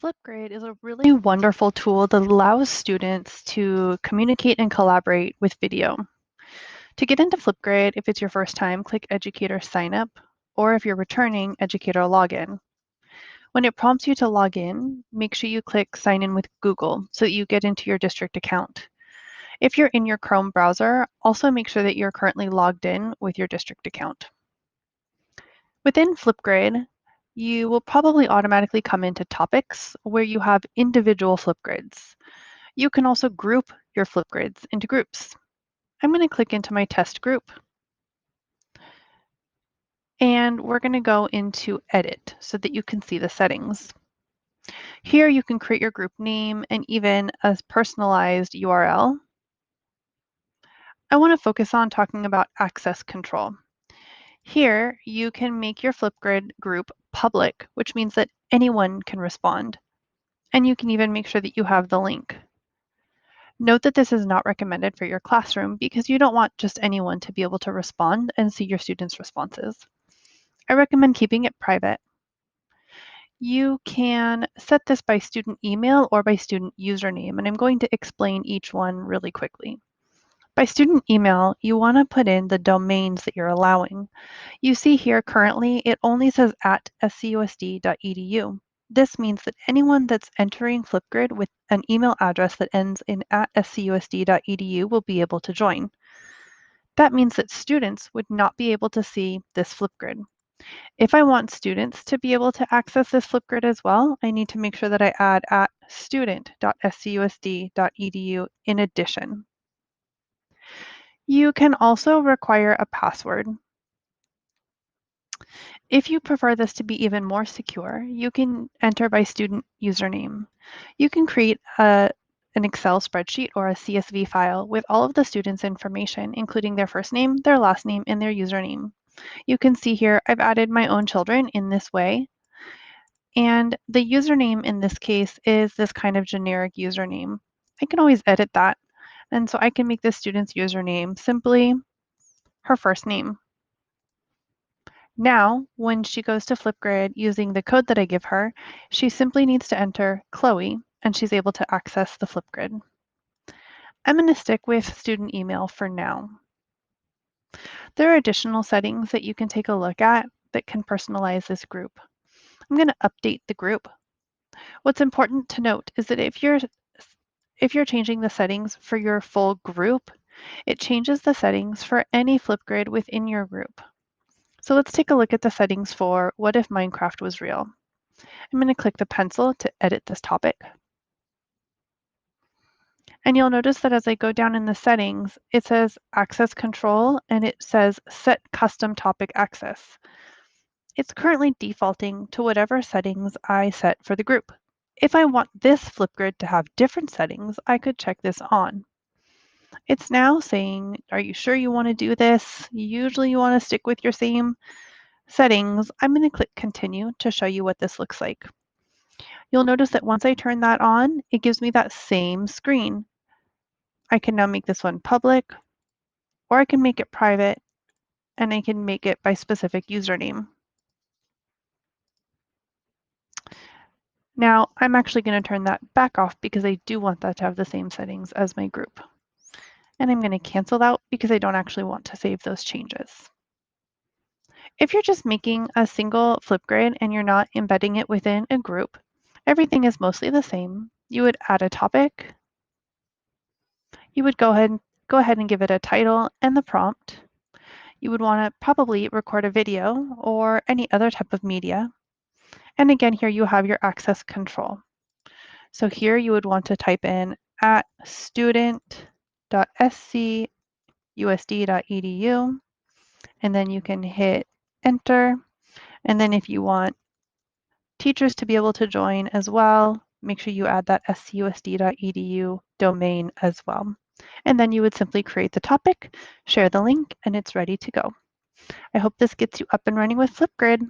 FlipGrid is a really wonderful tool that allows students to communicate and collaborate with video. To get into FlipGrid, if it's your first time, click Educator Sign Up, or if you're returning, Educator Login. When it prompts you to log in, make sure you click Sign in with Google so that you get into your district account. If you're in your Chrome browser, also make sure that you're currently logged in with your district account. Within FlipGrid, you will probably automatically come into topics where you have individual FlipGrids. You can also group your FlipGrids into groups. I'm going to click into my test group, and we're going to go into Edit so that you can see the settings. Here you can create your group name and even a personalized URL. I want to focus on talking about access control. Here, you can make your FlipGrid group public, which means that anyone can respond. And you can even make sure that you have the link. Note that this is not recommended for your classroom because you don't want just anyone to be able to respond and see your students' responses. I recommend keeping it private. You can set this by student email or by student username, and I'm going to explain each one really quickly. By student email, you want to put in the domains that you're allowing. You see here currently, it only says @scusd.edu. This means that anyone that's entering FlipGrid with an email address that ends in @scusd.edu will be able to join. That means that students would not be able to see this FlipGrid. If I want students to be able to access this FlipGrid as well, I need to make sure that I add @student.scusd.edu in addition. You can also require a password. If you prefer this to be even more secure, you can enter by student username. You can create an Excel spreadsheet or a CSV file with all of the students' information, including their first name, their last name, and their username. You can see here I've added my own children in this way. And the username in this case is this kind of generic username. I can always edit that. And so I can make this student's username simply her first name. Now, when she goes to FlipGrid using the code that I give her, she simply needs to enter Chloe, and she's able to access the FlipGrid. I'm going to stick with student email for now. There are additional settings that you can take a look at that can personalize this group. I'm going to update the group. What's important to note is that if you're changing the settings for your full group, it changes the settings for any FlipGrid within your group. So let's take a look at the settings for what if Minecraft was real. I'm going to click the pencil to edit this topic. And you'll notice that as I go down in the settings, it says access control and it says set custom topic access. It's currently defaulting to whatever settings I set for the group. If I want this FlipGrid to have different settings, I could check this on. It's now saying, are you sure you want to do this? Usually you want to stick with your same settings. I'm going to click continue to show you what this looks like. You'll notice that once I turn that on, it gives me that same screen. I can now make this one public, or I can make it private, and I can make it by specific username. Now, I'm actually going to turn that back off because I do want that to have the same settings as my group. And I'm going to cancel that because I don't actually want to save those changes. If you're just making a single FlipGrid and you're not embedding it within a group, everything is mostly the same. You would add a topic. You would go ahead and give it a title and the prompt. You would want to probably record a video or any other type of media. And again, here you have your access control. So here you would want to type in @student.scusd.edu, and then you can hit enter. And then if you want teachers to be able to join as well, make sure you add that scusd.edu domain as well. And then you would simply create the topic, share the link, and it's ready to go. I hope this gets you up and running with FlipGrid.